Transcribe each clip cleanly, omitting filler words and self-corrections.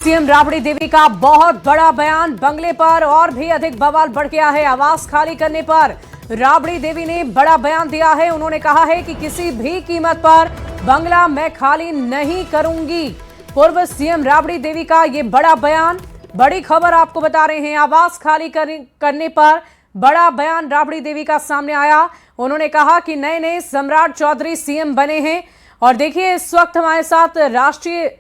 CM Rabri Devi का बहुत बड़ा बयान, बंगले पर और भी अधिक बवाल बढ़ गया है। आवास खाली करने पर राबड़ी देवी ने बड़ा बयान दिया है। उन्होंने कहा है कि किसी भी कीमत पर बंगला मैं खाली नहीं करूंगी। पूर्व सीएम राबड़ी देवी का ये बड़ा बयान, बड़ी खबर आपको बता रहे हैं। आवास खाली करने पर बड़ा बयान राबड़ी देवी का सामने आया। उन्होंने कहा कि नए नए सम्राट चौधरी सीएम बने हैं। और देखिए, इस वक्त हमारे साथ राष्ट्रीय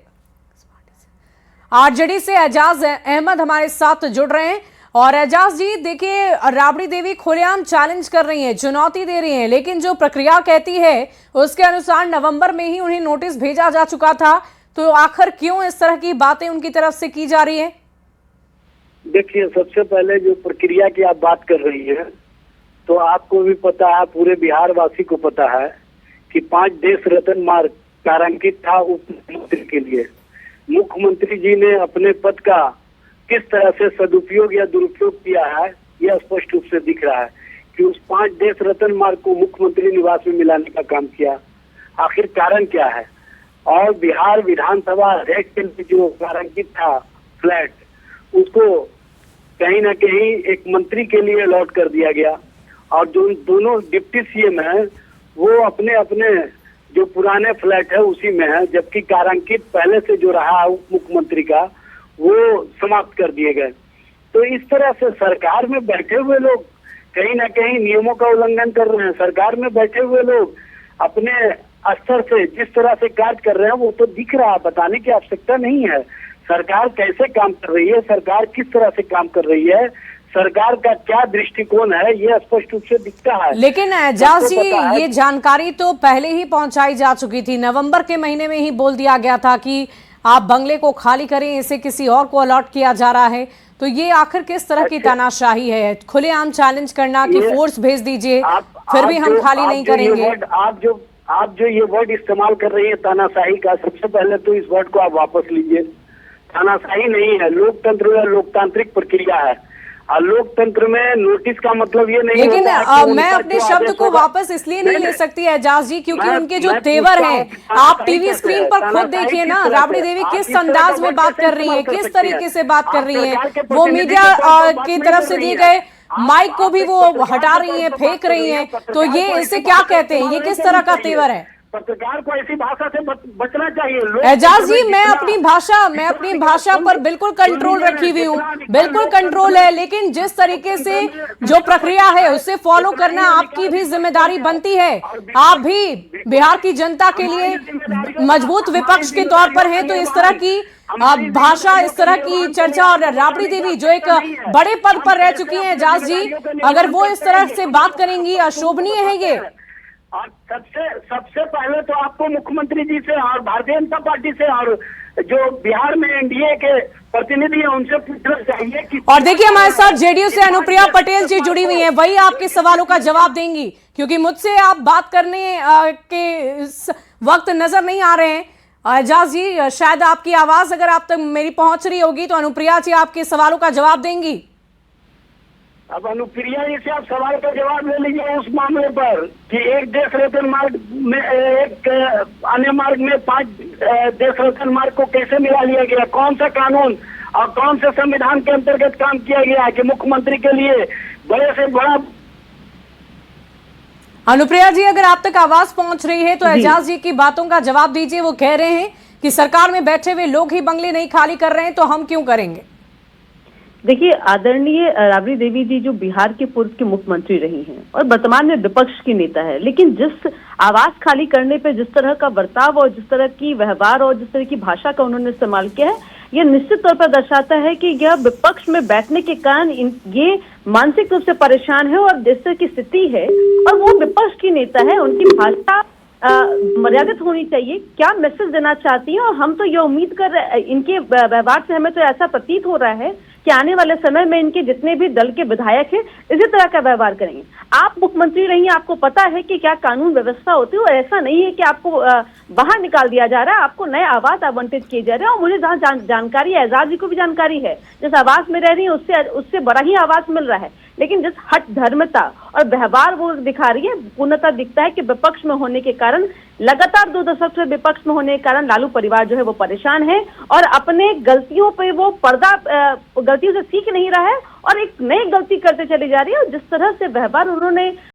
आरजेडी से एजाज अहमद हमारे साथ जुड़ रहे हैं। और एजाज जी, देखिए, राबड़ी देवी खुलेआम चैलेंज कर रही हैं, चुनौती दे रही हैं, लेकिन जो प्रक्रिया कहती है उसके अनुसार नवंबर में ही उन्हें नोटिस भेजा जा चुका था। तो आखिर क्यों इस तरह की बातें उनकी तरफ से की जा रही है? देखिए, सबसे पहले जो प्रक्रिया की आप बात कर रही है, तो आपको भी पता है, पूरे बिहार वासी को पता है कि 5 देश रत्न मार्क तारांकित था उप मुख्यमंत्री के लिए। मुख्यमंत्री जी ने अपने पद का किस तरह से सदुपयोग या दुरुपयोग किया है, यह स्पष्ट रूप से दिख रहा है कि उस 5 देश रत्न मार्ग को मुख्यमंत्री निवास में मिलाने का काम किया। आखिर कारण क्या है? और बिहार विधानसभा अध्यक्ष के लिए जो तारांकित था फ्लैट, उसको कहीं ना कहीं एक मंत्री के लिए अलॉट कर दिया गया। और जो दोनों डिप्टी सीएम हैं वो अपने अपने जो पुराने फ्लैट है उसी में है, जबकि कारांकित पहले से जो रहा उप मुख्यमंत्री का वो समाप्त कर दिए गए। तो इस तरह से सरकार में बैठे हुए लोग कहीं ना कहीं नियमों का उल्लंघन कर रहे हैं। सरकार में बैठे हुए लोग अपने स्तर से जिस तरह से कार्य कर रहे हैं वो तो दिख रहा है, बताने की आवश्यकता नहीं है। सरकार कैसे काम कर रही है, सरकार किस तरह से काम कर रही है, सरकार का क्या दृष्टिकोण है, ये स्पष्ट रूप से दिखता है। लेकिन एजाज जी, ये जानकारी तो पहले ही पहुंचाई जा चुकी थी। नवंबर के महीने में ही बोल दिया गया था कि आप बंगले को खाली करें, इसे किसी और को अलॉट किया जा रहा है। तो ये आखिर किस तरह की तानाशाही है? खुलेआम चैलेंज करना कि फोर्स भेज दीजिए, फिर भी हम खाली नहीं करेंगे। आप जो ये वर्ड इस्तेमाल कर रही है तानाशाही का, सबसे पहले तो इस वर्ड को आप वापस लीजिए। तानाशाही नहीं है, लोकतंत्र या लोकतांत्रिक प्रक्रिया है। और लोकतंत्र में नोटिस का मतलब ये नहीं, लेकिन मैं अपने शब्द को वापस इसलिए नहीं ले सकती एजाज जी, क्योंकि उनके जो तेवर हैं, आप टीवी स्क्रीन पर खुद देखिए ना, राबड़ी देवी किस अंदाज में बात कर रही है, किस तरीके से बात कर रही है। वो मीडिया की तरफ से दिए गए माइक को भी वो हटा रही है, फेंक रही है। तो ये इसे क्या कहते हैं? ये किस तरह का तेवर है? पत्रकार को ऐसी भाषा से बचना चाहिए। एजाज जी, मैं अपनी भाषा पर बिल्कुल कंट्रोल रखी हुई हूँ, बिल्कुल कंट्रोल है। लेकिन जिस तरीके से जो प्रक्रिया है उसे फॉलो करना आपकी भी जिम्मेदारी बनती है। आप भी बिहार की जनता के लिए मजबूत विपक्ष के तौर पर हैं, तो इस तरह की भाषा, इस तरह की चर्चा, और राबड़ी देवी जो एक बड़े पद पर रह चुकी हैं एजाज जी, अगर वो इस तरह से बात करेंगी, अशोभनीय है ये। और सबसे पहले तो आपको मुख्यमंत्री जी से और भारतीय जनता पार्टी से और जो बिहार में एनडीए के प्रतिनिधि हैं उनसे पूछना चाहिए कि। और देखिए, हमारे साथ जेडीयू से अनुप्रिया पटेल जी जुड़ी हुई हैं, वही आपके सवालों का जवाब देंगी, क्योंकि मुझसे आप बात करने के वक्त नजर नहीं आ रहे हैं। एजाज जी, शायद आपकी आवाज अगर आप तक मेरी पहुंच रही होगी तो अनुप्रिया जी आपके सवालों का जवाब देंगी। अब अनुप्रिया जी से आप सवाल का जवाब ले लीजिए उस मामले पर कि एक देश रत्न मार्ग में, एक अन्य मार्ग में 5 देश रत्न मार्ग को कैसे मिला लिया गया, कौन सा कानून और कौन से संविधान के अंतर्गत काम किया गया कि मुख्यमंत्री के लिए बड़े से बड़ा। अनुप्रिया जी, अगर आप तक आवाज पहुंच रही है तो एजाज जी की बातों का जवाब दीजिए। वो कह रहे हैं कि सरकार में बैठे हुए लोग ही बंगले नहीं खाली कर रहे हैं, तो हम क्यों करेंगे? देखिए, आदरणीय राबड़ी देवी जी जो बिहार के पूर्व के मुख्यमंत्री रही हैं और वर्तमान में विपक्ष की नेता है, लेकिन जिस आवास खाली करने पे जिस तरह का बर्ताव और जिस तरह की व्यवहार और जिस तरह की भाषा का उन्होंने इस्तेमाल किया है, यह निश्चित तौर पर दर्शाता है कि यह विपक्ष में बैठने के कारण ये मानसिक रूप से परेशान है और जिस तरह की स्थिति है, और वो विपक्ष की नेता है, उनकी भाषा मर्यादित होनी चाहिए। क्या मैसेज देना चाहती है? और हम तो ये उम्मीद कर रहे, इनके व्यवहार से हमें तो ऐसा प्रतीत हो रहा है कि आने वाले समय में इनके जितने भी दल के विधायक हैं इसी तरह का व्यवहार करेंगे। आप मुख्यमंत्री रही हैं, आपको पता है कि क्या कानून व्यवस्था होती है, और ऐसा नहीं है कि आपको बाहर निकाल दिया जा रहा है, आपको नए आवास आवंटित किए जा रहे हैं। और मुझे जहाँ जानकारी है, एजाज जी को भी जानकारी है, जिस आवास में रह रही है उससे बड़ा ही आवास मिल रहा है, लेकिन जिस हट धर्मता और व्यवहार वो दिखा रही है, पूर्णतः दिखता है कि विपक्ष में होने के कारण लगातार 2 दशक से विपक्ष में होने के कारण लालू परिवार जो है वो परेशान है और अपने गलतियों पे वो गलतियों से सीख नहीं रहा है और एक नई गलती करते चली जा रही है। और जिस तरह से व्यवहार उन्होंने